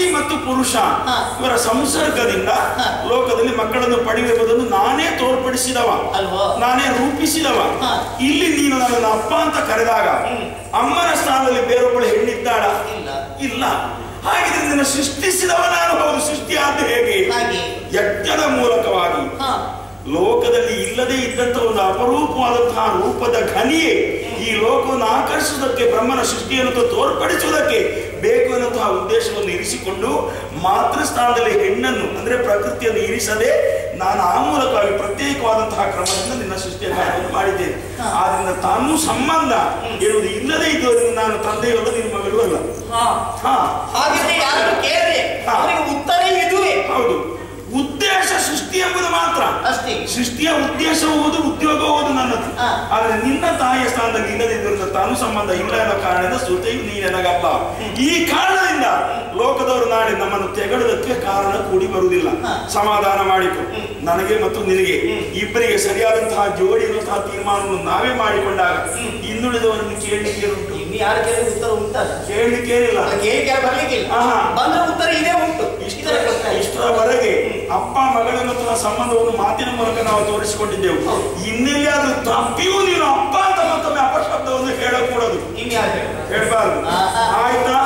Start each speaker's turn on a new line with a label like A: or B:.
A: ಸ್ತ್ರೀ ಮತ್ತು ಪುರುಷ ಇವರ ಸಂಸರ್ಗದಿಂದ ಲೋಕದಲ್ಲಿ ಮಕ್ಕಳನ್ನು ಪಡೆಯುವುದನ್ನು ನಾನೇ ತೋರ್ಪಡಿಸಿದವ, ನಾನೇ ರೂಪಿಸಿದವ. ಇಲ್ಲಿ ನೀನು ನನ್ನನ್ನು ಅಪ್ಪ ಅಂತ ಕರೆದಾಗ ಅಮ್ಮನ ಸ್ಥಾನದಲ್ಲಿ ಬೇರೊಬ್ಬಳು ಹೆಣ್ಣಿದ್ದಾಳ? ಇಲ್ಲ. ಹಾಗಿದ್ರೆ ನಿನ್ನ ಸೃಷ್ಟಿಸಿದವ ನಾನು. ಹೌದು, ಸೃಷ್ಟಿ ಆದ ಹೇಗೆ? ಯಜ್ಞದ ಮೂಲಕವಾಗಿ ಲೋಕದಲ್ಲಿ ಇಲ್ಲದೆ ಇದ್ದಂತ ಒಂದು ಅಪರೂಪವಾದಂತಹ ರೂಪದ ಘನಿಯೇ ಈ ಲೋಕವನ್ನು ಆಕರ್ಷಿಸುವುದಕ್ಕೆ, ಬ್ರಹ್ಮನ ಸೃಷ್ಟಿಯನ್ನು ತೋರ್ಪಡಿಸುವುದಕ್ಕೆ ಬೇಕು ಎನ್ನುವಂತಹ ಉದ್ದೇಶವನ್ನು ಇರಿಸಿಕೊಂಡು ಮಾತೃಸ್ಥಾನದಲ್ಲಿ ಹೆಣ್ಣನ್ನು ಅಂದ್ರೆ ಪ್ರಕೃತಿಯನ್ನು ಇರಿಸದೆ ನಾನು ಆ ಮೂಲಕವಾಗಿ ಪ್ರತ್ಯೇಕವಾದಂತಹ ಕ್ರಮದಿಂದ ನಿನ್ನ ಸೃಷ್ಟಿಯ ಕಾರ್ಯವನ್ನು ಮಾಡಿದ್ದೇನೆ. ಆದ್ರಿಂದ ತಾನೂ ಸಂಬಂಧ ಹೇಳುವುದು ಇಲ್ಲದೆ ಇದ್ದವರಿಂದ ನಾನು ತಂದೆಯಲ್ಲ, ನಿನ್ನ ಮಗಳು ಅಲ್ಲ.
B: ಉತ್ತರ ಇದುವೇ.
A: ಹೌದು, ಉದ್ದೇಶ ಸೃಷ್ಟಿ ಎಂಬುದು ಮಾತ್ರ ಅಷ್ಟೇ. ಸೃಷ್ಟಿಯ ಉದ್ದೇಶವುದು ಉದ್ಯೋಗವುದು ನನ್ನದು. ಆದ್ರೆ ನಿನ್ನ ತಾಯಿಯ ಸ್ಥಾನದಲ್ಲಿ ಇಲ್ಲದಿದ್ದರಿಂದ ತಾನು ಸಂಬಂಧ ಇಲ್ಲ ಎನ್ನುವ ಕಾರಣದಿಂದ ಶ್ರುತಿಯು ನೀನೆನಗಲ್ಲ. ಈ ಕಾರಣದಿಂದ ಲೋಕದವರು ನಾಳೆ ನಮ್ಮನ್ನು ತೆಗಳುವುದಕ್ಕೆ ಕಾರಣ ಕೂಡಿ ಬರುವುದಿಲ್ಲ. ಸಮಾಧಾನ ಮಾಡಿಕೊ. ನನಗೆ ಮತ್ತು ನಿನಗೆ ಇಬ್ಬರಿಗೆ ಸರಿಯಾದಂತಹ ಜೋಡಿ ಇರುವಂತಹ ತೀರ್ಮಾನವನ್ನು ನಾವೇ ಮಾಡಿಕೊಂಡಾಗ ಇನ್ನುಳಿದವರನ್ನು ಕೇಳಲಿಕ್ಕೆ ಉಂಟು.
B: ಯಾರು ಕೇಳಿದ ಉತ್ತರ ಉಂಟಲ್ಲ,
A: ಕೇಳಲಿಕ್ಕೆ ಏನಿಲ್ಲ,
B: ಬಂದ್ರೆ ಉತ್ತರ ಇದೇ ಉಂಟು.
A: ಇಷ್ಟರವರೆಗೆ ಅಪ್ಪ ಮಗಳೆನ್ನುವಂತಹ ಸಂಬಂಧವನ್ನು ಮಾತಿನ ಮೂಲಕ ನಾವು ತೋರಿಸಿಕೊಂಡಿದ್ದೆವು. ಇನ್ನೆಲ್ಲಿಯಾದ್ರೂ ತಪ್ಪಿಯೂ ನೀನು ಅಪ್ಪ ಅಂತ ಮತ್ತೊಮ್ಮೆ ಅಪಶಬ್ದವನ್ನು ಹೇಳಕೂಡದು, ಹೇಳಬಾರದು. ಆಯ್ತಾ?